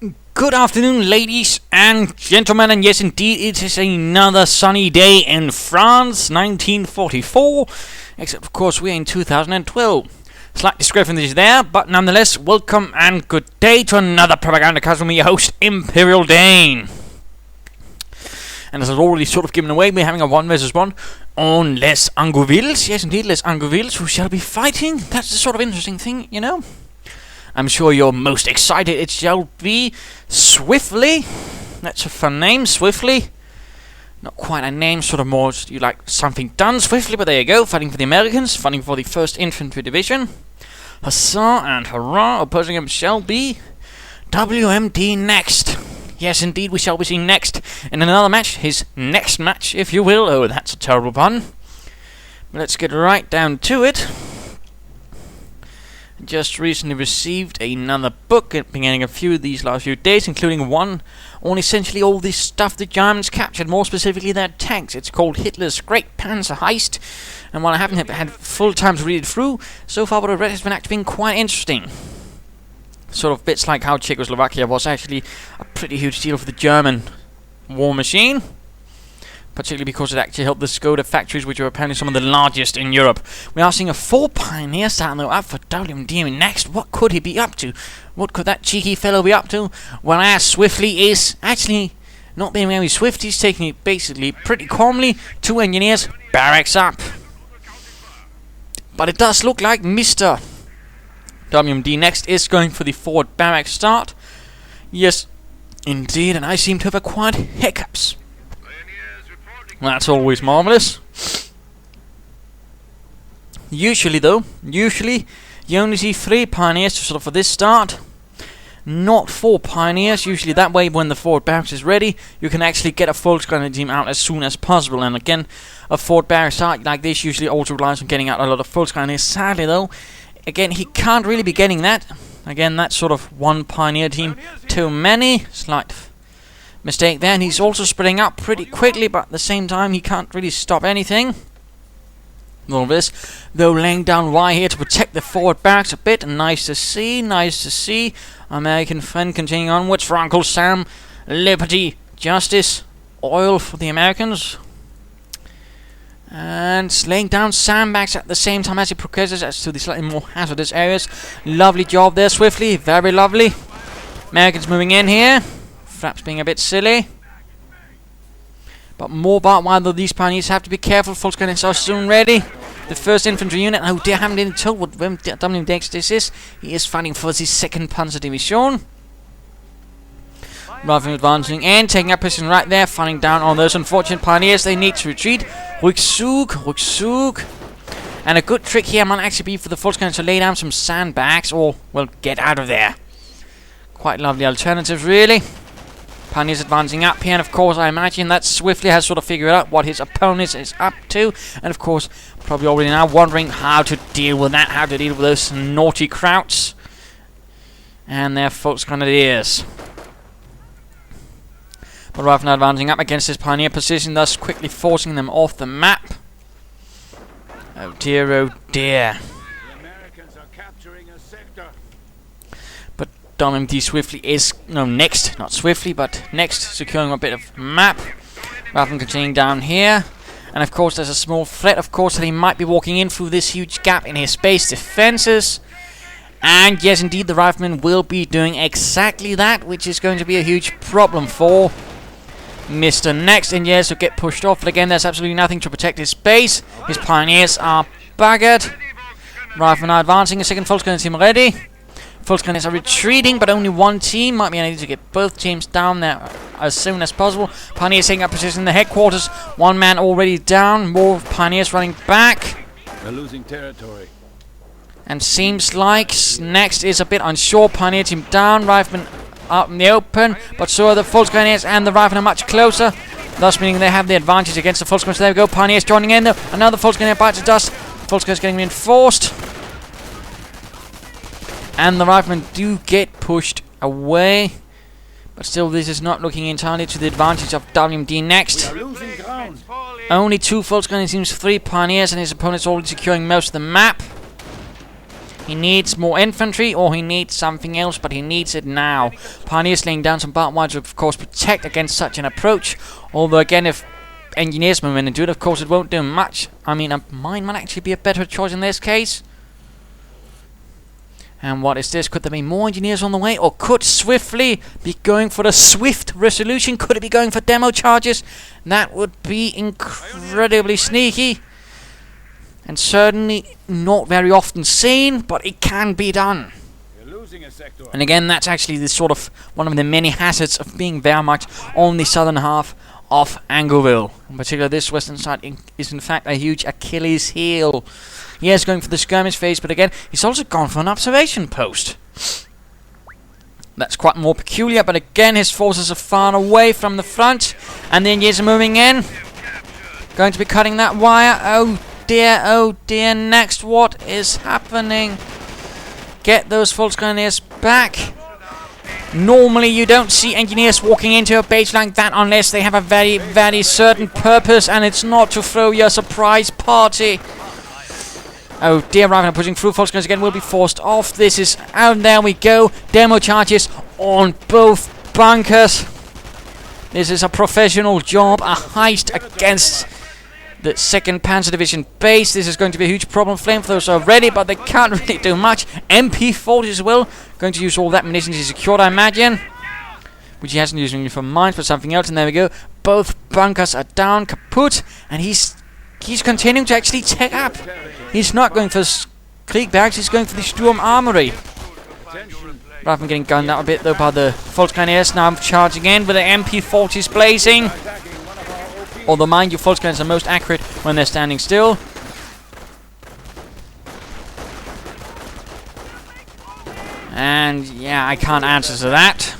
Good afternoon, ladies and gentlemen, and yes, indeed, it is another sunny day in France, 1944, except, of course, we're in 2012. Slight discrepancies there, but nonetheless, welcome and good day to another Propagandacast with me, your host, Imperial Dane. And as I've already sort of given away, we're having a 1 vs 1 on Les Angovilles. Yes, indeed, Les Angovilles, who shall be fighting. That's the sort of interesting thing, you know. I'm sure you're most excited. It shall be Swiftly. That's a fun name, Swiftly. Not quite a name, sort of more you like something done swiftly, but there you go. Fighting for the Americans, fighting for the 1st Infantry Division. Hussar and hurrah, opposing him shall be WMDnext. Yes, indeed, we shall be seeing Next in another match. His next match, if you will. Oh, that's a terrible pun. But let's get right down to it. Just recently received another book, beginning a few of these last few days, including one on essentially all this stuff the Germans captured, more specifically their tanks. It's called Hitler's Great Panzer Heist, and while I haven't had full time to read it through, so far what I've read has been actually quite interesting. Sort of bits like how Czechoslovakia was actually a pretty huge deal for the German war machine, particularly because it actually helped the Skoda factories, which are apparently some of the largest in Europe. We are seeing a 4 pioneer starting though up for WMDnext. What could he be up to? What could that cheeky fellow be up to? Well, as Swiftly is actually not being very swift. He's taking it basically pretty calmly. 2 engineers, barracks up. But it does look like Mr. WMDnext is going for the forward barracks start. Yes, indeed, and I seem to have acquired hiccups. That's always marvellous. Usually you only see 3 pioneers sort of for this start, not 4 pioneers. Usually that way, when the forward barracks is ready, you can actually get a Volksgrenadier team out as soon as possible. And again, a forward barracks start like this usually also relies on getting out a lot of Volksgrenadiers. Sadly though, again, he can't really be getting that. Again, that's sort of 1 pioneer team too many. Slight mistake there, and he's also spreading out pretty quickly, but at the same time he can't really stop anything. All this, though, laying down wire here to protect the forward barracks a bit. Nice to see. American friend continuing onwards for Uncle Sam. Liberty, justice, oil for the Americans. And laying down sandbags at the same time as he progresses as to the slightly more hazardous areas. Lovely job there, Swiftly, very lovely. Americans moving in here. Flaps being a bit silly. But more about why these pioneers have to be careful. Volksgrenadiers are soon ready. The 1st Infantry Unit. Oh dear, I haven't been told what WMDnext this is. He is fighting for the 2nd Panzer Division. Rather than advancing in, taking up position right there, fighting down on those unfortunate pioneers. They need to retreat. Rückzug. And a good trick here might actually be for the Volksgrenadiers to lay down some sandbags, or, well, get out of there. Quite lovely alternatives, really. Pioneers advancing up here, and of course I imagine that Swiftly has sort of figured out what his opponent is up to, and of course probably already now wondering how to deal with that, how to deal with those naughty krauts and their Volksgrenadiers. But rather than advancing up against his pioneer position, thus quickly forcing them off the map. Oh dear, oh dear. The Americans are capturing a sector. WMD Swiftly is, no, Next, not Swiftly, but Next, securing a bit of map, rather than continuing down here. And of course there's a small threat, of course, that he might be walking in through this huge gap in his base defenses. And yes, indeed, the riflemen will be doing exactly that, which is going to be a huge problem for Mr. Next. And yes, he'll get pushed off, but again, there's absolutely nothing to protect his base. His pioneers are buggered. Riflemen are advancing, a 2nd Volksgrenadier team ready. Volksgrenadiers are retreating, but only 1 team. Might be able to get both teams down there as soon as possible. Pioneers taking up position in the headquarters. 1 man already down. More pioneers running back. They're losing territory. And seems like Next is a bit unsure. Pioneer team down. Riflemen out in the open. But so are the Volksgrenadiers, and the Riflemen are much closer. Thus meaning they have the advantage against the Volksgrenadiers. There we go. Pioneers joining in though. Another Volksgrenadier bites the dust. Volksgrenadiers getting reinforced. And the riflemen do get pushed away. But still, this is not looking entirely to the advantage of WMDnext. Only 2 Volksgrenadier teams, 3 pioneers, and his opponent's already securing most of the map. He needs more infantry, or he needs something else, but he needs it now. Pioneers laying down some barbed wire to, of course, protect against such an approach. Although, again, if engineers move in and do it, of course, it won't do much. I mean, a mine might actually be a better choice in this case. And what is this? Could there be more engineers on the way? Or could Swiftly be going for a swift resolution? Could it be going for demo charges? That would be incredibly sneaky. And certainly not very often seen, but it can be done. You're losing a sector. And again, that's actually the sort of one of the many hazards of being Wehrmacht on the southern half of Angoville. In particular, this western side is in fact a huge Achilles heel. He is going for the skirmish phase, but again, he's also gone for an observation post. That's quite more peculiar, but again, his forces are far away from the front, and the engineers are moving in. Going to be cutting that wire. Oh dear, next what is happening? Get those Volksgrenadiers back. Normally you don't see engineers walking into a base like that unless they have a very, very certain purpose, and it's not to throw you a surprise party. Oh dear, Raven pushing through. Volksgrenadiers again will be forced off. This is... and there we go. Demo charges on both bunkers. This is a professional job. A heist against the 2nd Panzer Division base. This is going to be a huge problem. Flamethrowers are ready, but they can't really do much. MP40 as well. Going to use all that munitions he secured, I imagine. Which he hasn't used only for mines, but something else. And there we go. Both bunkers are down, kaput. And he's continuing to actually take up. He's not going for Krieg barracks, he's going for the Sturm Armory. Rather than getting gunned out a bit though by the Volksgrenadiers. Now I'm charging in with the MP40s blazing. Although mind you, Volksgrenadiers are most accurate when they're standing still. And yeah, I can't answer to that.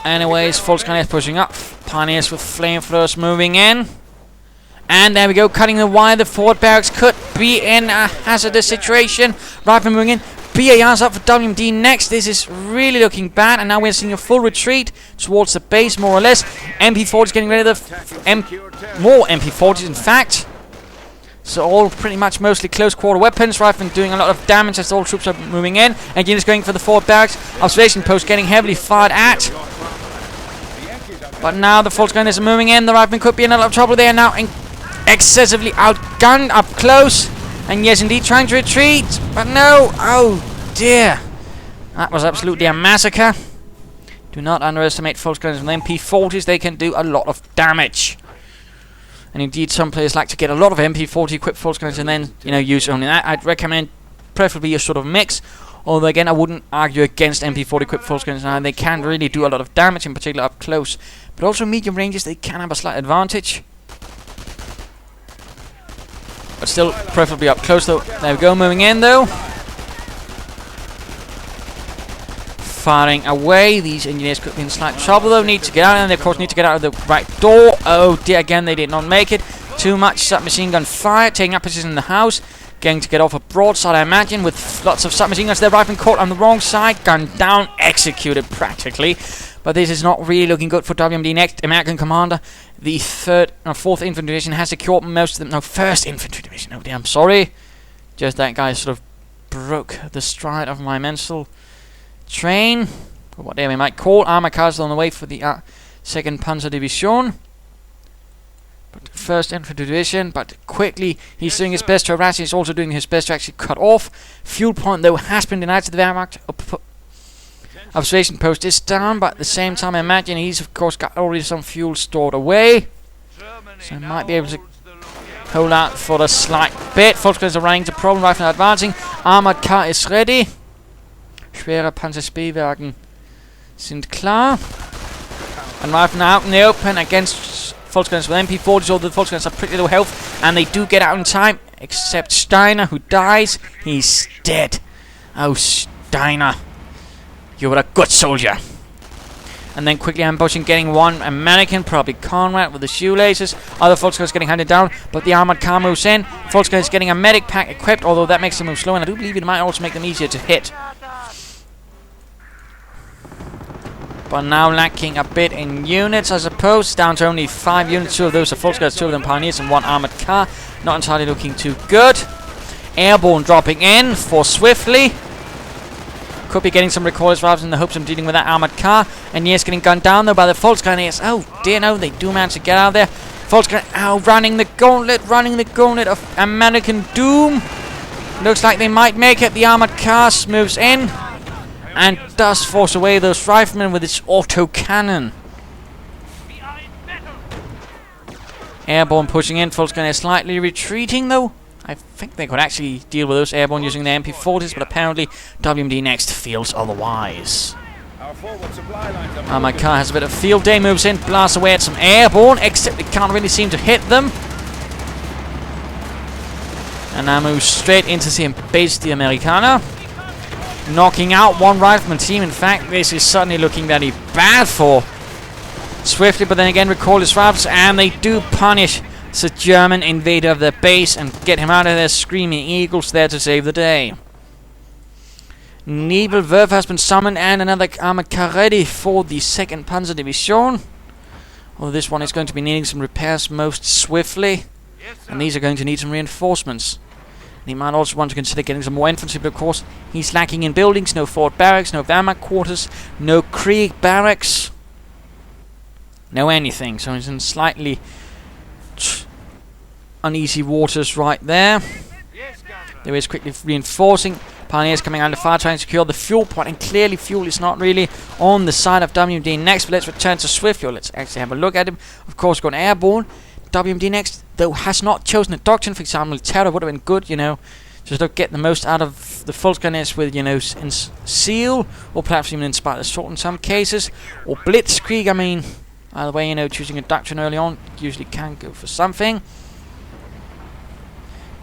Anyways, Volksgrenadiers pushing up. Pioneers with flamethrowers moving in. And there we go, cutting the wire. The forward barracks could be in a hazardous situation. Right, moving in. BAR's up for WMDnext. This is really looking bad. And now we're seeing a full retreat towards the base, more or less. MP40s getting rid of the... more MP40s, in fact. So all pretty much mostly close quarter weapons. Riflemen doing a lot of damage as all troops are moving in. Engineers going for the forward barracks. Observation post getting heavily fired at. But now the Volksgrenadiers are moving in. The Riflemen could be in a lot of trouble. They are now excessively outgunned up close. And yes, indeed, trying to retreat. But no. Oh, dear. That was absolutely a massacre. Do not underestimate Volksgrenadiers with MP40s. They can do a lot of damage. And indeed, some players like to get a lot of MP40 equipped Volksgrenadiers and then, you know, use only that. I'd recommend preferably a sort of mix. Although, again, I wouldn't argue against MP40 equipped Volksgrenadiers. Now, they can really do a lot of damage, in particular up close. But also medium ranges, they can have a slight advantage. But still, preferably up close, though. There we go, moving in, though. Firing away. These engineers could be in slight trouble, though. Need to get out, and they, of course, need to get out of the right door. Oh, dear, again, they did not make it. Too much submachine gun fire, taking up position in the house. Going to get off a broadside, I imagine, with lots of submachine guns. They're rifling caught on the wrong side. Gunned down, executed practically. But this is not really looking good for WMDnext. American commander, the 3rd or 4th Infantry Division, has secured most of them. No, 1st Infantry Division. Oh dear, I'm sorry. Just that guy sort of broke the stride of my mental train, or whatever we might call. Armor cars on the way for the 2nd Panzer Division. But 1st Infantry Division, but quickly he's doing his best to harass. He's also doing his best to actually cut off. Fuel point, though, has been denied to the Wehrmacht. Observation post is down, but at the same time, I imagine he's, of course, got already some fuel stored away. So he might be able to hold out for a slight bit. Volksgrenadiers are running into problem. Riflemen advancing. Armored car is ready. Schwere Panzerspähwagen sind klar. And Riflemen out in the open against Volksgrenadiers with MP40s. Although the Volksgrenadiers are pretty low health, and they do get out in time, except Steiner, who dies. He's dead. Oh, Steiner. You were a good soldier. And then quickly ambushing, getting one American, probably Conrad with the shoelaces. Other Volksgrenadiers getting handed down, but the armored car moves in. Volksgrenadiers getting a medic pack equipped, although that makes them move slow, and I do believe it might also make them easier to hit. but now lacking a bit in units, I suppose. Down to only 5 units. 2 of those are full scales, 2 of them pioneers, and 1 armored car. Not entirely looking too good. Airborne dropping in for swiftly. Could be getting some recoilless valves in the hopes of dealing with that armored car. And yes, getting gunned down though by the Volksgrenadiers. Oh dear, no, they do manage to get out of there. Volksgrenadiers running the gauntlet of American doom. Looks like they might make it. The armored car moves in and does force away those riflemen with its autocannon. Airborne pushing in. Volksgrenadiers slightly retreating though. I think they could actually deal with those Airborne using their MP40s, but apparently WMDnext feels otherwise. My car has a bit of field day, moves in, blasts away at some Airborne, except it can't really seem to hit them. And now moves straight into the base the Americana, knocking out 1 rifleman team. In fact, this is suddenly looking very bad for Swiftly, but then again recall his rifles, and they do punish the German invader of their base and get him out of there. Screaming Eagles there to save the day. Nebelwerfer has been summoned and another armored car ready for the 2nd Panzer Division. Although this one is going to be needing some repairs most swiftly, and these are going to need some reinforcements. And he might also want to consider getting some more infantry, but of course he's lacking in buildings. No fort barracks, no Wehrmacht quarters, no Krieg barracks, no anything. So he's in slightly uneasy waters right there. There is quickly reinforcing. Pioneers coming under fire, trying to secure the fuel point, and clearly fuel is not really on the side of WMDnext. But let's return to Swiftly. Let's actually have a look at him. Of course, got Airborne. WMDnext, though, has not chosen a doctrine. For example, Terror would have been good, you know, just to get the most out of the Volksgrenadiers with, you know, Seal, or perhaps even Inspired Assault in some cases, or Blitzkrieg. I mean, either way, you know, choosing a doctrine early on usually can go for something.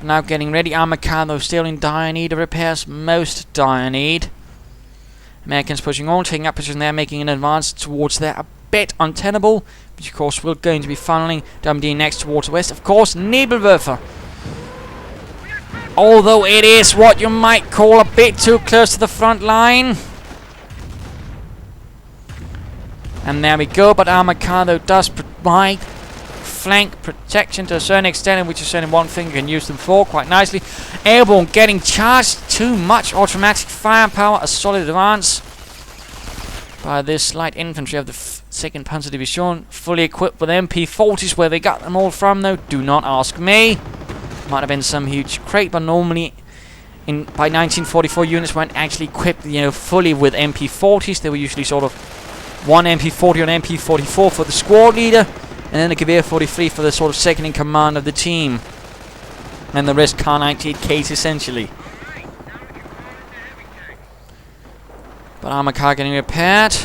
Now getting ready. Armored car though still in dire need of repairs. Most dire need. Americans pushing on, taking up position there, making an advance towards there. A bit untenable, but of course we're going to be funneling WMDnext towards the west. Of course, Nebelwerfer. Although it is what you might call a bit too close to the front line. And there we go, but armored car though does provide flank protection to a certain extent, in which a certain one thing can use them for quite nicely. Airborne getting charged. Too much automatic firepower. A solid advance by this light infantry of the 2nd Panzer Division, fully equipped with MP40s. Where they got them all from though, do not ask me. Might have been some huge crate, but normally by 1944 units weren't actually equipped, you know, fully with MP40s. They were usually sort of 1 MP40 or an MP44 for the squad leader, and then a Gewehr 43 for the sort of 2nd in command of the team. And the rest Kar 98Ks essentially. But armor car getting repaired.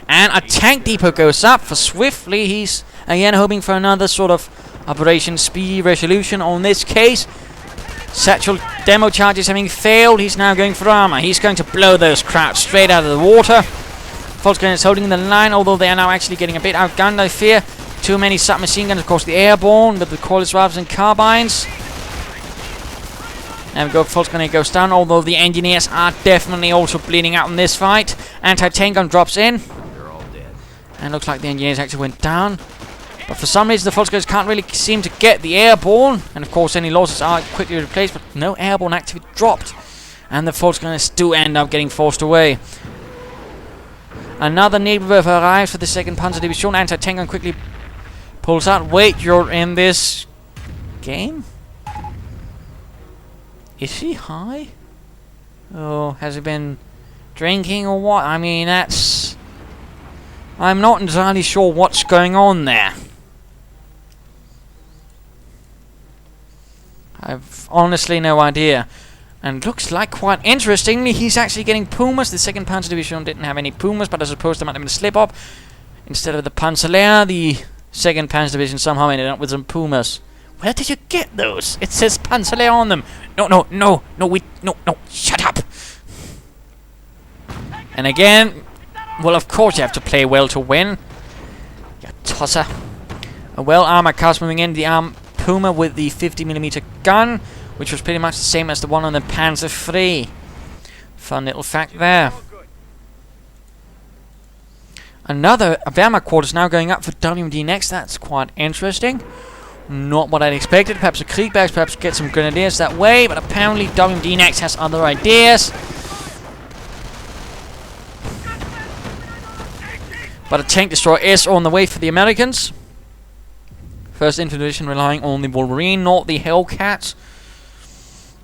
And a tank depot goes up for Swiftly. He's again hoping for another sort of Operation Speedy Resolution on this case. Satchel demo charges having failed. He's now going for armor. He's going to blow those crowds straight out of the water. Volksgrenadiers is holding the line, although they are now actually getting a bit outgunned, I fear. Too many submachine guns, of course, the Airborne with the recoilless rifles and carbines. There we go, Volksgrenadier goes down, although the engineers are definitely also bleeding out in this fight. Anti-tank gun drops in. They're all dead. And looks like the engineers actually went down. But for some reason, the Volksgrenadiers can't really seem to get the Airborne. And of course, any losses are quickly replaced, but no Airborne activity dropped. And the Volksgrenadiers do end up getting forced away. Another Nebelwerfer arrives for the 2nd Panzer Division. Anti-tank gun quickly pulls out. Wait, you're in this game? Is he high? Oh, has he been drinking or what? I mean, that's... I'm not entirely sure what's going on there. I've honestly no idea. And looks like, quite interestingly, he's actually getting Pumas. The 2nd Panzer Division didn't have any Pumas, but I suppose there might have been a slip-up. Instead of the Panzerlehr, the 2nd Panzer Division somehow ended up with some Pumas. Where did you get those? It says Panzerlehr on them. No, shut up. And again, well, of course you have to play well to win. You tosser. A well-armored car moving in. The Puma with the 50mm gun, which was pretty much the same as the one on the Panzer III. Fun little fact there. Another Wehrmacht quarters now going up for WMDnext. That's quite interesting. Not what I'd expected. Perhaps a Kriegbergs, perhaps get some grenadiers that way, but apparently WMDnext has other ideas. But a tank destroyer is on the way for the Americans. First Infantry Division relying on the Wolverine, not the Hellcat.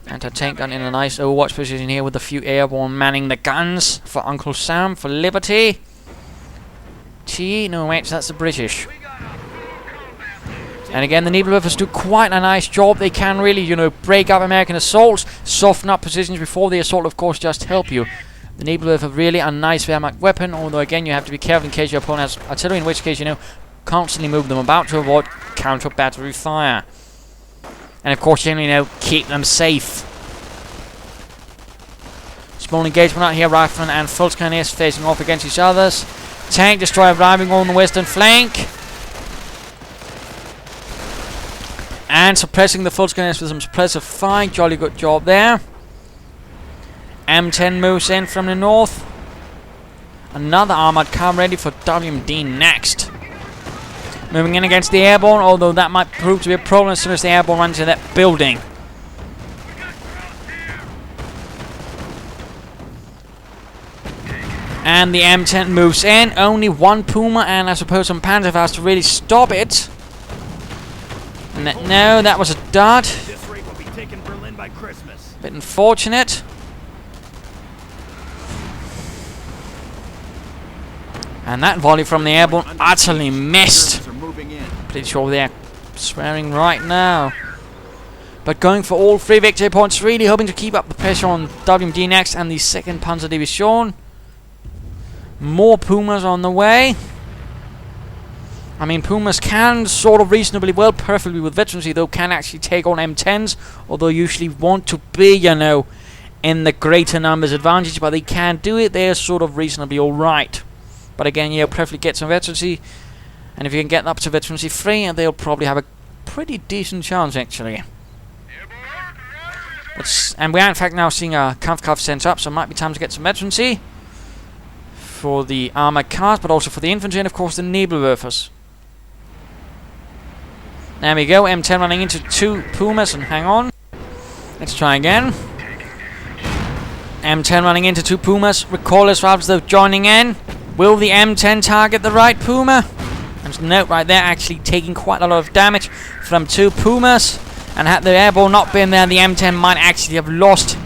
Anti-tank gun in a nice overwatch position here with a few Airborne manning the guns for Uncle Sam, for Liberty. No, wait, that's the British. And again, the Nebelwerfers do quite a nice job. They can really, you know, break up American assaults, soften up positions before the assault, of course, just help you. The Nebelwerfer really a nice Wehrmacht weapon, although again, you have to be careful in case your opponent has artillery, in which case, you know, constantly move them about to avoid counter battery fire. And of course, you know, keep them safe. Small engagement out here, Riflemen and Volksgrenadiers facing off against each other. Tank destroyer arriving on the western flank. And suppressing the Volksgrenadiers with some suppressive fire. Jolly good job there. M10 moves in from the north. Another armored car ready for WMDnext. Moving in against the Airborne, although that might prove to be a problem as soon as the Airborne runs into that building. And the M10 moves in. Only one Puma and I suppose some Panzerfaust to really stop it. No, that was a dud. Bit unfortunate. And that volley from the Airborne utterly missed. Pretty sure they're swearing right now. But going for all 3 victory points, really hoping to keep up the pressure on WMDnext and the 2nd Panzer Division. More Pumas on the way. I mean, Pumas can sort of reasonably well, perfectly with veterancy, though, can actually take on M10s, although usually want to be, you know, in the greater numbers advantage, but they can do it. They're sort of reasonably alright. But again, yeah, preferably get some veterancy, and if you can get up to veterancy 3, they'll probably have a pretty decent chance, actually. And we are, in fact, now seeing a Kampfkraft sent up, so it might be time to get some veterancy for the armored cars, but also for the infantry, and of course the Nebelwerfers. There we go, M10 running into 2 Pumas, and hang on. Let's try again. M10 running into 2 Pumas. Recoilless rifles though joining in. Will the M10 target the right Puma? And note right there, actually taking quite a lot of damage from 2 Pumas. And had the Airborne not been there, the M10 might actually have lost.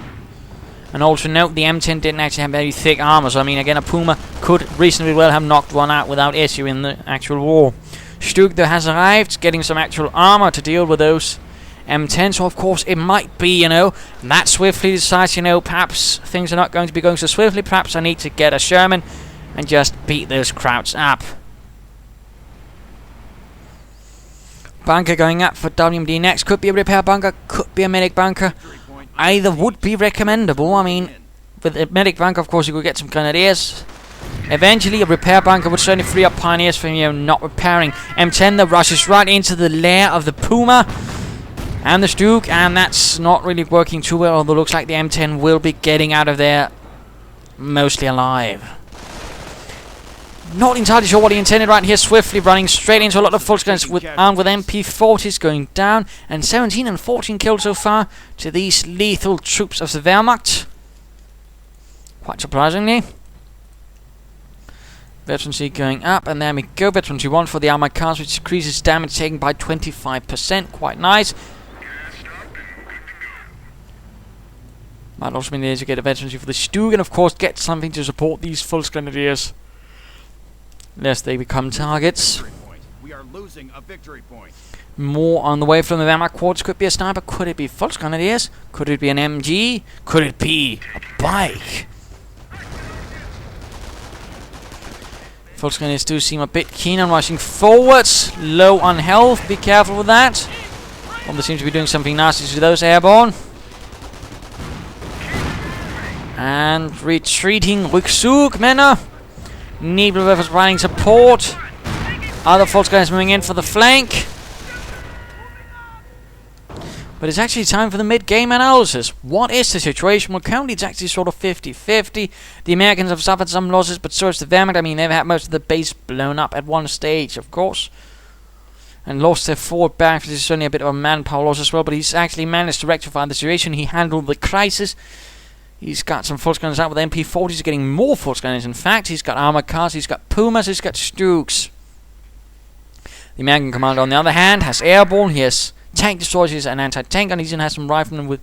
And also note, the M10 didn't actually have very thick armor, so I mean, again, a Puma could reasonably well have knocked one out without issue in the actual war. Stuck though has arrived, getting some actual armor to deal with those M10, so of course it might be, you know, that swiftly decides, you know, perhaps things are not going to be going so swiftly, perhaps I need to get a Sherman and just beat those crowds up. Bunker going up for WMDnext, could be a repair bunker, could be a medic bunker. Either would be recommendable. I mean, with a medic bunker, of course, you could get some grenadiers. Eventually, a repair bunker would certainly free up pioneers from, you know, not repairing. M10 that rushes right into the lair of the Puma and the Stuke, and that's not really working too well, although it looks like the M10 will be getting out of there mostly alive. Not entirely sure what he intended right here, swiftly running straight into a lot of Volksgrenadiers armed with MP40s going down, and 17 and 14 killed so far to these lethal troops of the Wehrmacht. Quite surprisingly. Veterancy going up, and there we go, veterancy 1 for the armored cars, which decreases damage taken by 25%, quite nice. Might also mean to get a veterancy for the Stug, and of course get something to support these Volksgrenadiers, lest they become targets. We are losing a victory point. More on the way from the Wehrmacht quarters. Could be a sniper, could it be Volksgrenadiers? Could it be an MG? Could it be a bike? Volksgrenadiers do seem a bit keen on rushing forwards. Low on health, be careful with that. Well, they seem to be doing something nasty to those Airborne. And retreating Rückzug, Männer. Nebelwerfers providing support. Other Volksgrenadiers moving in for the flank. But it's actually time for the mid-game analysis. What is the situation? Well, currently it's actually sort of 50-50. The Americans have suffered some losses, but so has the Wehrmacht. I mean, they've had most of the base blown up at one stage, of course. And lost their forward back. This is only a bit of a manpower loss as well, but he's actually managed to rectify the situation. He handled the crisis. He's got some foot gunners out with MP40s. He's getting more foot gunners, in fact. He's got armored cars, he's got Pumas, he's got Stooks. The American commander, on the other hand, has Airborne. He has tank destroyers and anti-tank, and he even has some riflemen with...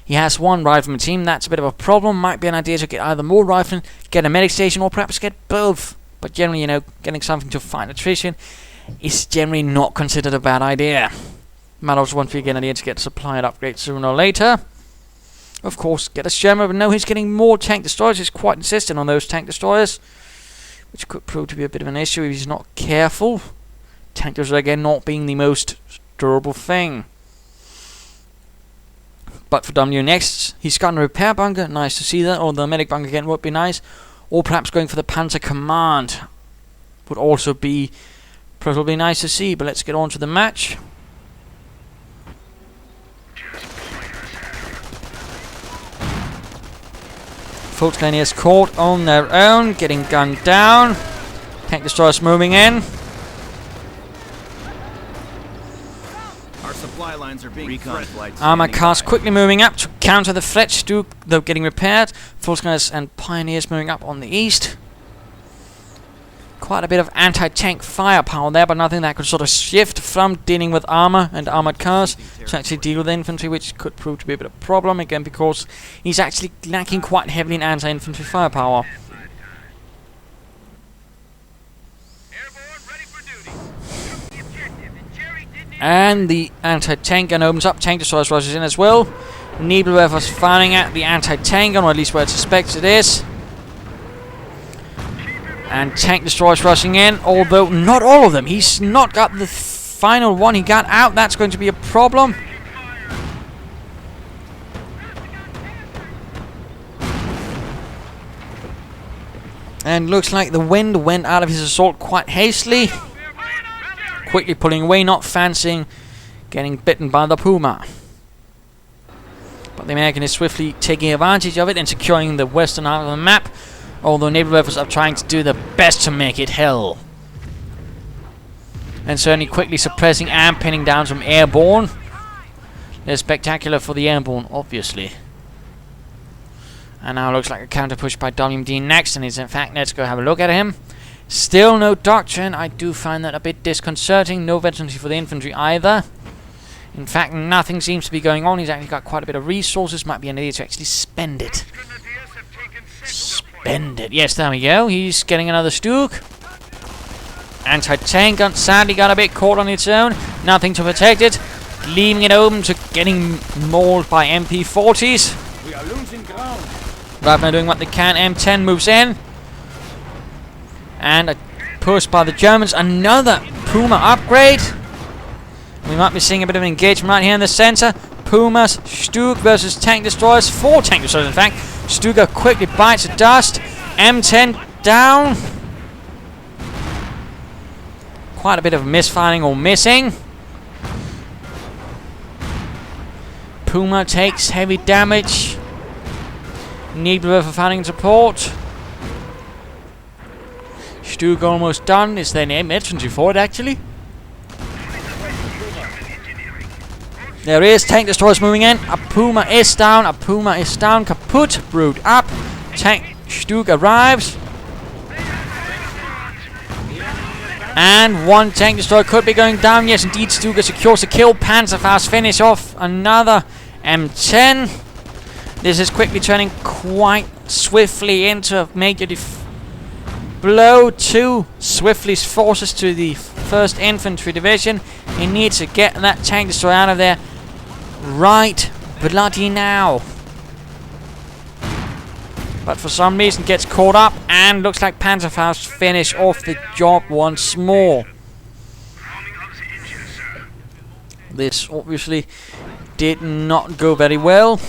He has one rifleman team. That's a bit of a problem. Might be an idea to get either more riflemen, get a medic station, or perhaps get both. But generally, you know, getting something to fight attrition is generally not considered a bad idea. Might also want to get an idea to get supply and upgrade sooner or later. Of course, get a Sherman, but no, he's getting more tank destroyers. He's quite insistent on those tank destroyers, which could prove to be a bit of an issue if he's not careful. Tank destroyers, again, not being the most durable thing. But for WMDnext, he's got a repair bunker. Nice to see that. Or the medic bunker again would be nice. Or perhaps going for the Panzer Command would also be probably nice to see. But let's get on to the match. Volkslinieers caught on their own, getting gunned down. Tank destroyers moving in. Our supply lines are being recon flights. Armor cars quickly moving up to counter the threat. Stook, though, getting repaired. Volkslinieers and Pioneers moving up on the east. Quite a bit of anti-tank firepower there, but nothing that could sort of shift from dealing with armor and armored cars to actually deal with infantry, which could prove to be a bit of a problem, again, because he's actually lacking quite heavily in anti-infantry firepower. And the anti-tank gun opens up. Tank destroyers rushes in as well. Nebelwerfer's firing at the anti-tank gun, or at least where it suspects it is. And tank destroyers rushing in, although not all of them. He's not got the final one. He got out. That's going to be a problem. And looks like the wind went out of his assault quite hastily. Quickly pulling away, not fancying getting bitten by the Puma. But the American is swiftly taking advantage of it and securing the western half of the map. Although Nebelwerfers are trying to do their best to make it hell. And certainly quickly suppressing and pinning down some Airborne. They're spectacular for the Airborne, obviously. And now it looks like a counter push by WMDnext, and he's in fact, let's go have a look at him. Still no doctrine. I do find that a bit disconcerting. No veterancy for the infantry either. In fact, nothing seems to be going on. He's actually got quite a bit of resources. Might be an idea to actually spend it. Spend it. Yes, there we go. He's getting another Stook. Anti-tank gun sadly got a bit caught on its own. Nothing to protect it. Leaving it open to getting mauled by MP40s. We are losing ground. Right now doing what they can. M10 moves in. And a push by the Germans. Another Puma upgrade. We might be seeing a bit of engagement right here in the center. Pumas, Stook versus tank destroyers. 4 tank destroyers, in fact. Stuka quickly bites the dust. M10 down. Quite a bit of misfiring or missing. Puma takes heavy damage. Nebelwerfer finding support. Stuka almost done. Is there an infantry for it, actually? There is tank destroyers moving in. A Puma is down. A Puma is down. Kaput. Brood up. Tank Stook arrives. And one tank destroyer could be going down. Yes, indeed. Stuka secures the kill. Panzerfaust finish off another M10. This is quickly turning quite swiftly into a major blow to Swiftly's forces to the 1st Infantry Division. He needs to get that tank destroyer out of there right bloody now. But for some reason gets caught up, and looks like Panzerfaust finish off the job once more. This obviously did not go very well,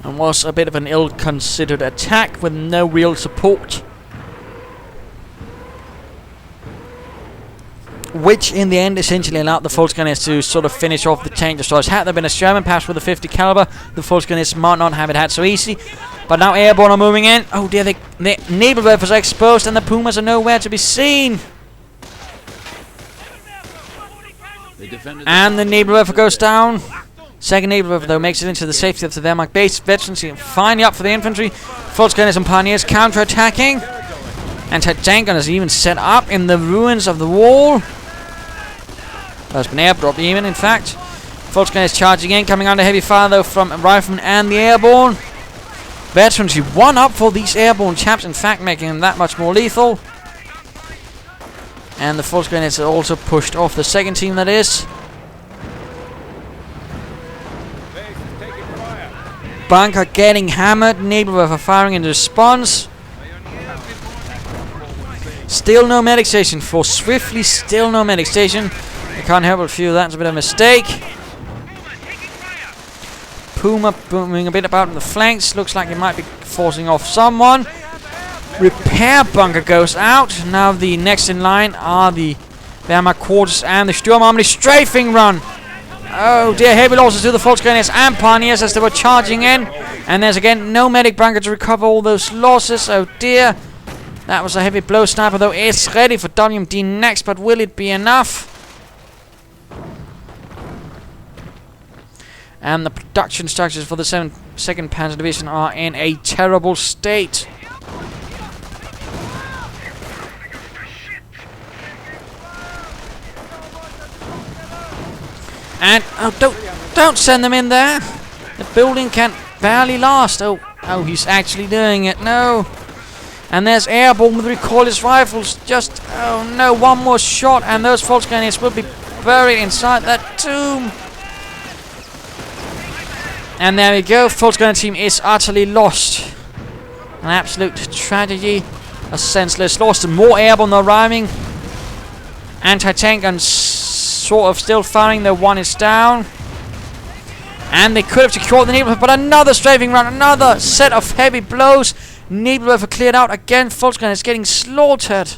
and was a bit of an ill-considered attack with no real support. which in the end essentially allowed the Volksgunners to sort of finish off the tank destroyers. Had there been a German pass with a 50 caliber, the Volksgunners might not have it had so easy. But now Airborne are moving in. Oh dear, the Nebelwerfers are exposed and the Pumas are nowhere to be seen. And the Nebelwerfer goes down. Second Nebelwerfer though makes it into the safety of the Wehrmacht base. Veterans finally up for the infantry. Volksgunners and pioneers counter-attacking. Anti-tank gunners even set up in the ruins of the wall. There's been airdrop even, in fact. Volksgunners charging in, coming under heavy fire though from Riflemen and the Airborne. Veterans, you one up for these Airborne chaps, in fact making them that much more lethal. And the Volksgunners are also pushed off the second team, that is. Bunker getting hammered, Nebelwerfer firing into response. Still no medic station for Swiftly, still no medic station. I can't help but feel that's a bit of a mistake. Puma moving a bit about in the flanks, looks like he might be forcing off someone. Repair bunker goes out. Now the next in line are the Wehrmacht quarters and the Sturmarmy strafing run. Oh dear, heavy losses to the Volksgunners and pioneers as they were charging in. And there's again no medic bunker to recover all those losses. Oh dear. That was a heavy blow. Sniper though is ready for WMDnext, but will it be enough? And the production structures for the 2nd Panzer Division are in a terrible state. And oh, don't send them in there. The building can barely last. Oh, he's actually doing it. No. And there's Airborne with recoilless rifles. Just, oh no, one more shot and those Volksgunners will be buried inside that tomb. And there we go, Volksgunner team is utterly lost. An absolute tragedy. A senseless loss. And more Airborne arriving. Anti-tank guns sort of still firing, though one is down. And they could have secured the Nebelwerfer, but another strafing run, another set of heavy blows. Nebelwerfer cleared out again. Volksgunner is getting slaughtered.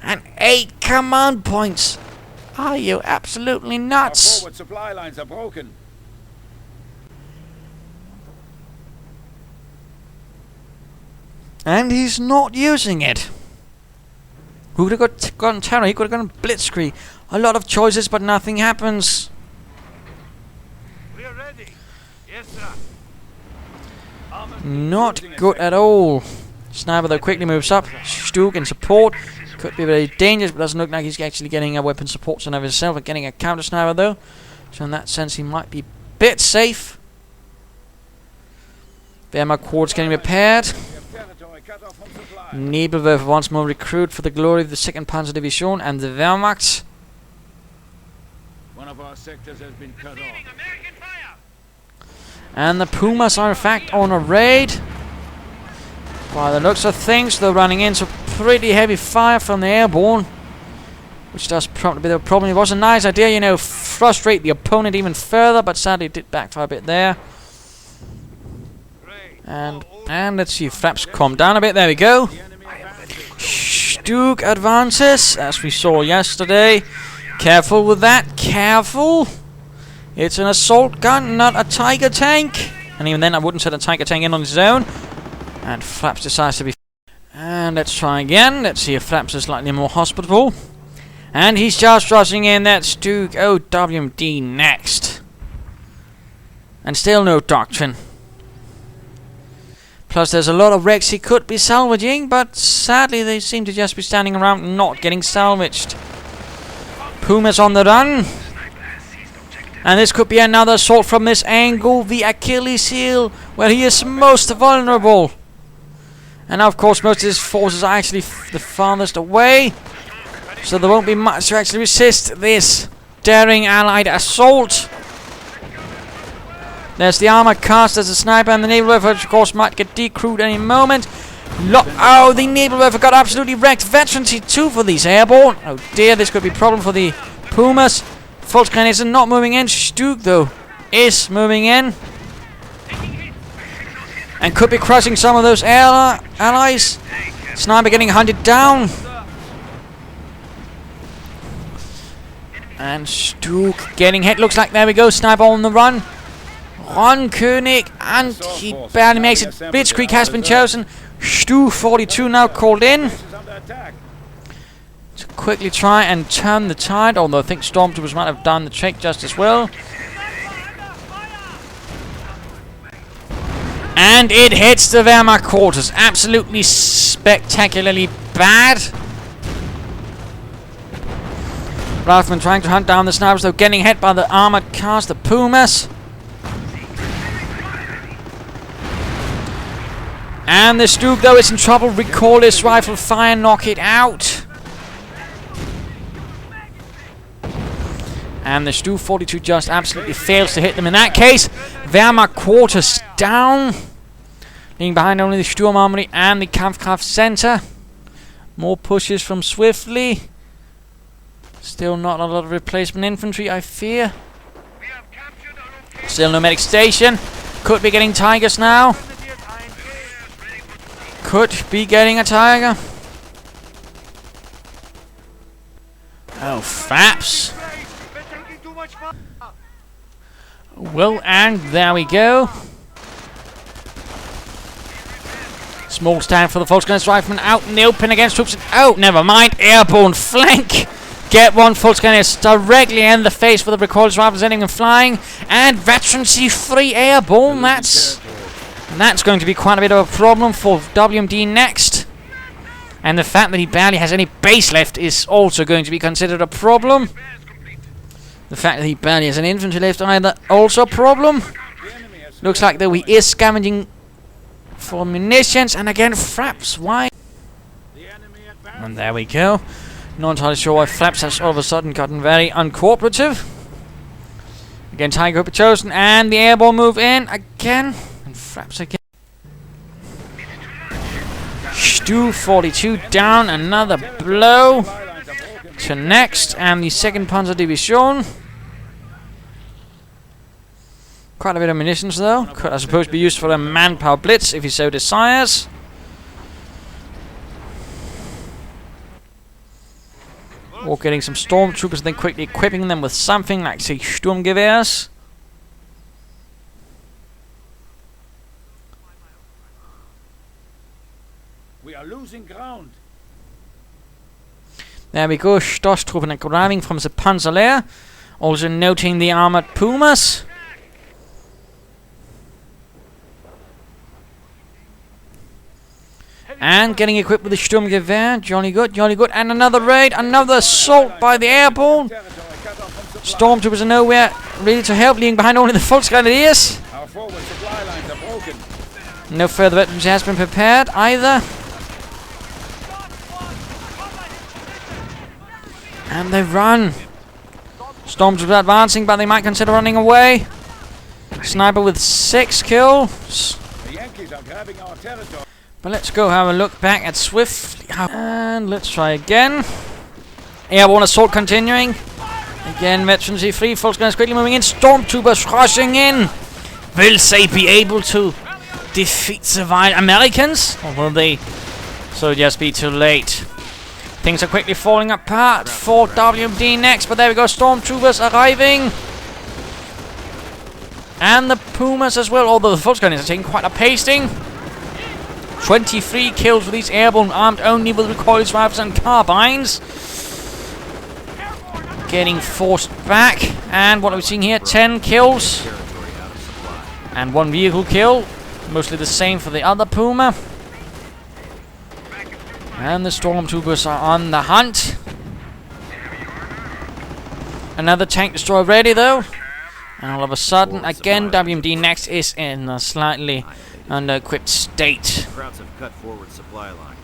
And 8 command points. Are you absolutely nuts? Our forward supply lines are broken. And he's not using it. Who could have gotten terror? He could have gone blitzkrieg. A lot of choices, but nothing happens. We are ready. Yes, sir. Not good at all. Sniper though quickly moves up. Stug in support. Could be very dangerous, but doesn't look like he's actually getting a weapon support zone of himself and getting a counter sniper though. So in that sense he might be a bit safe. Wehrmacht quarters getting repaired. Nebelwerfer once more recruit for the glory of the 2nd Panzer Division and the Wehrmacht. One of our sectors has been cut off. And the Pumas are in fact on a raid. By the looks of things, they're running into pretty heavy fire from the Airborne, which does probably be the problem. It was a nice idea, you know, frustrate the opponent even further, but sadly it did backfire a bit there. And let's see if Fraps calm down a bit. There we go. Stug advances, as we saw yesterday. Careful with that. Careful. It's an assault gun, not a Tiger tank. And even then, I wouldn't set a Tiger tank in on his own. And Fraps decides to be... And let's try again. Let's see if Fraps is slightly more hospitable. And he's just rushing in. That's Stug. Oh, WMDnext. And still no doctrine. Plus, there's a lot of wrecks he could be salvaging, but sadly they seem to just be standing around not getting salvaged. Puma's on the run. And this could be another assault from this angle, the Achilles heel, where he is most vulnerable. And now, of course, most of his forces are actually the farthest away. So there won't be much to actually resist this daring allied assault. There's the armor cast as a sniper, and the Nebelwerfer, of course, might get decrewed any moment. Oh, the Nebelwerfer got absolutely wrecked. Veterancy 2 for these Airborne. Oh dear, this could be a problem for the Pumas. Volksgunners is not moving in. Stug, though, is moving in. And could be crushing some of those allies. Sniper getting hunted down. And Stuke getting hit. Looks like there we go. Sniper on the run. Ron Koenig, and he barely makes it. Blitzkrieg has been chosen. Stu 42 now called in to quickly try and turn the tide, although I think Stormtroopers might have done the trick just as well. And it hits the Wehrmacht quarters. Absolutely spectacularly bad. Rifleman trying to hunt down the snipers, though getting hit by the armored cars, the Pumas. And the Stuke, though, is in trouble. Recall his rifle fire, knock it out. And the Stu 42 just absolutely fails to hit them in that case. Wehrmacht quarters down. Leaving behind only the Sturm Armory and the Kampfkraft Center. More pushes from Swiftly. Still not a lot of replacement infantry, I fear. Still no medic station. Could be getting Tigers now. Could be getting a Tiger. Oh, Faps. Well, and there we go. Small stand for the Volksgunners Rifleman out in the open against troops. Oh, never mind. Airborne flank. Get one Volksgunners directly in the face for the recoilless rifles ending and flying. And veteran C3 Airborne. That's going to be quite a bit of a problem for WMDnext. And the fact that he barely has any base left is also going to be considered a problem. The fact that he barely has an infantry left either, also a problem. Looks like though he is scavenging for munitions. And again, Fraps, why? And there we go. Not entirely sure why Flaps has all of a sudden gotten very uncooperative. Again, Tiger Group chosen. And the Airborne move in again. And Flaps again. Stu 42 down. Another blow to next. And the 2nd Panzer Division. Quite a bit of munitions though. Could I suppose be used for a manpower blitz if he so desires. Or getting some stormtroopers and then quickly equipping them with something like, say, Sturmgewehrs. We are losing ground. There we go. Stoßtruppen arriving from the Panzerlehr. Also noting the armored Pumas. And getting equipped with the Sturmgewehr. Jolly good, jolly good. And another raid. Another assault by the Airborne. Stormtroopers are nowhere really to help. Leaving behind only the Volksgrenadiers. Our forward supply lines are broken. No further veterans has been prepared either. And they run. Stormtroopers advancing, but they might consider running away. Sniper with 6 kills. The Yankees are grabbing our territory. But let's go have a look back at Swift. And let's try again. Airborne assault continuing. Again, veterans C3. Volksgunners quickly moving in. Stormtroopers rushing in. Will they be able to defeat the wild Americans? Or will they so just be too late? Things are quickly falling apart for WMDnext. But there we go. Stormtroopers arriving. And the Pumas as well. Although the Volksgunners are taking quite a pasting. 23 kills for these Airborne armed only with recoilless rifles and carbines. Getting forced back. And what are we seeing here? 10 kills. And 1 vehicle kill. Mostly the same for the other Puma. And the Stormtroopers are on the hunt. Another tank destroyer ready though. And all of a sudden, again, WMDnext is in a slightly under-equipped state. Krauts have cut forward supply lines.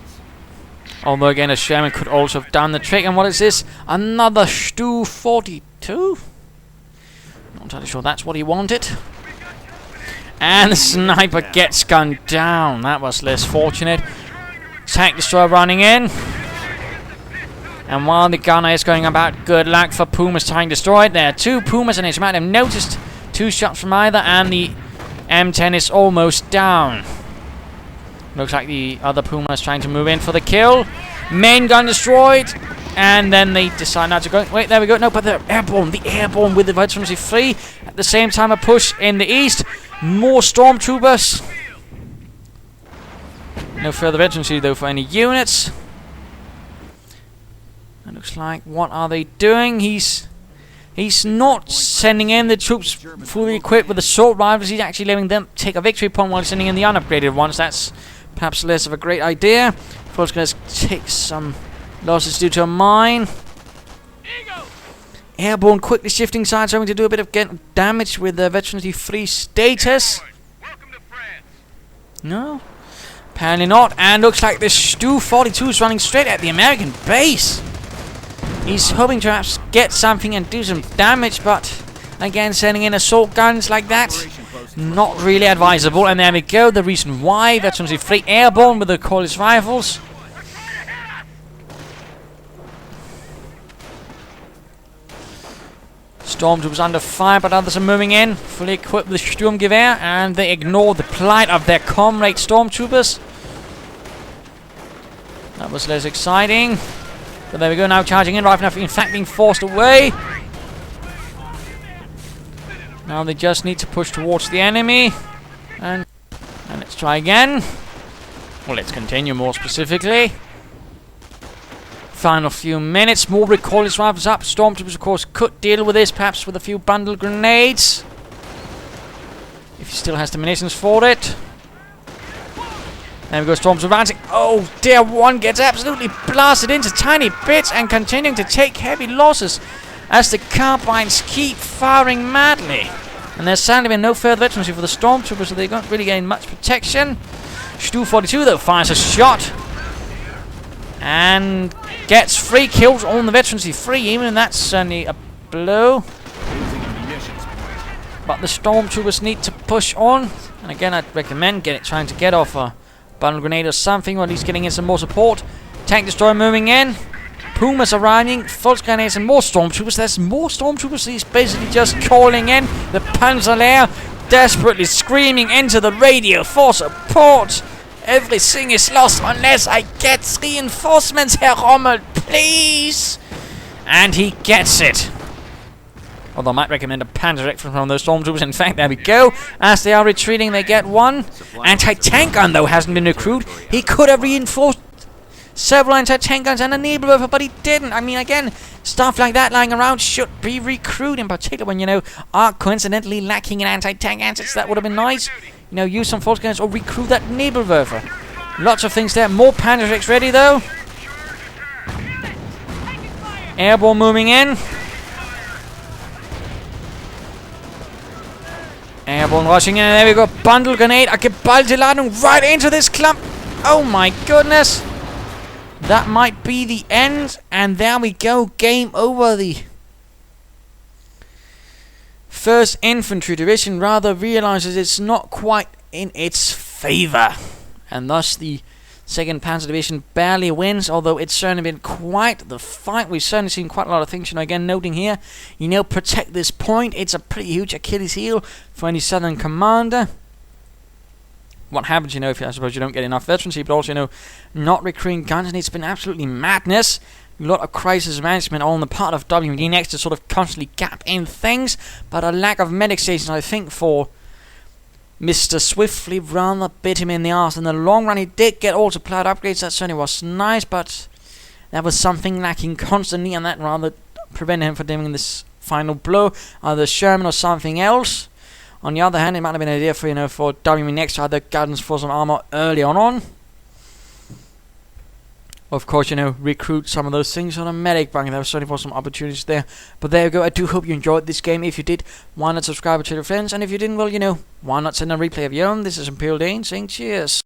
Although again, a Sherman could also have done the trick. And what is this? Another Stu 42? Not entirely sure that's what he wanted. And the sniper gets gunned down. That was less fortunate. Tank destroyer running in. And while the gunner is going about, good luck for Pumas tank destroyed. There are 2 Pumas, and as you might have noticed, 2 shots from either, and the M10 is almost down. Looks like the other Puma is trying to move in for the kill. Main gun destroyed. and then they decide not to go. Wait, there we go. No, but they're airborne. The airborne with the veterans free. At the same time, a push in the east. More stormtroopers. No further veterans though for any units. It looks like, what are they doing? He's not sending in the troops fully equipped with assault rifles. He's actually letting them take a victory point while sending in the unupgraded ones. That's perhaps less of a great idea. First, going to take some losses due to a mine. Airborne quickly shifting sides, hoping to do a bit of damage with the veterancy free status. No, apparently not. And looks like this Stu 42 is running straight at the American base. He's hoping to perhaps get something and do some damage, but again, sending in assault guns like that, not really advisable. And there we go, the reason why. Veterans free airborne with the cordless rifles. Stormtroopers under fire, but others are moving in, fully equipped with Sturmgewehr, and they ignore the plight of their comrade Stormtroopers. That was less exciting. But there we go, now charging in, right enough, in fact being forced away. Now they just need to push towards the enemy. And let's try again. Well, let's continue more specifically. Final few minutes, more recoilless rifles up. Stormtroopers, of course, could deal with this, perhaps with a few bundle grenades. If he still has the munitions for it. There we go, Storms advancing. Oh dear, one gets absolutely blasted into tiny bits and continuing to take heavy losses as the carbines keep firing madly. And there's sadly been no further veterancy for the Stormtroopers, so they don't really gain much protection. Stu 42 though fires a shot and gets 3 kills on the veterancy free, even, and that's certainly a blow. But the Stormtroopers need to push on, and again I'd recommend trying to get off a bundle grenade or something, or at least getting in some more support. Tank destroyer moving in. Pumas arriving. False grenades and more stormtroopers. There's more stormtroopers. He's basically just calling in the Panzerlehr, desperately screaming into the radio for support. Everything is lost unless I get reinforcements, Herr Rommel, please. And he gets it. Although I might recommend a Panzer from one of those stormtroopers. In fact, there we go. As they are retreating, they get one. Anti-tank gun, though, hasn't been recruited. He could have reinforced several anti-tank guns and a Nebelwerfer, but he didn't. I mean, again, stuff like that lying around should be recruited, in particular when, you know, are coincidentally lacking in anti-tank assets. That would have been nice. You know, use some false guns or recruit that Nebelwerfer. Lots of things there. More Panzerix ready, though. Airborne moving in. Airborne rushing in, and there we go. Bundle grenade, a geballte Ladung right into this clump. Oh my goodness. That might be the end. And there we go. Game over. The 1st Infantry Division rather realizes it's not quite in its favor. And thus the 2nd Panzer Division barely wins, although it's certainly been quite the fight. We've certainly seen quite a lot of things, you know, again, noting here, you know, protect this point. It's a pretty huge Achilles heel for any Southern commander. What happens, you know, if I suppose you don't get enough veterancy, but also, you know, not recruiting guns, and it's been absolutely madness. A lot of crisis management on the part of WMDnext to sort of constantly gap in things, but a lack of medic stations, I think, for Mr. Swiftly rather bit him in the arse. In the long run, he did get all supplied upgrades. That certainly was nice, but there was something lacking constantly, and that rather prevented him from doing this final blow, either Sherman or something else. On the other hand, it might have been an idea for, you know, for WMDnext to either guidance for some armor early on. Of course, you know, recruit some of those things on a medic bank. There was certainly for some opportunities there. But there you go. I do hope you enjoyed this game. If you did, why not subscribe to your friends? And if you didn't, well, you know, why not send a replay of your own? This is Imperial Dane saying cheers.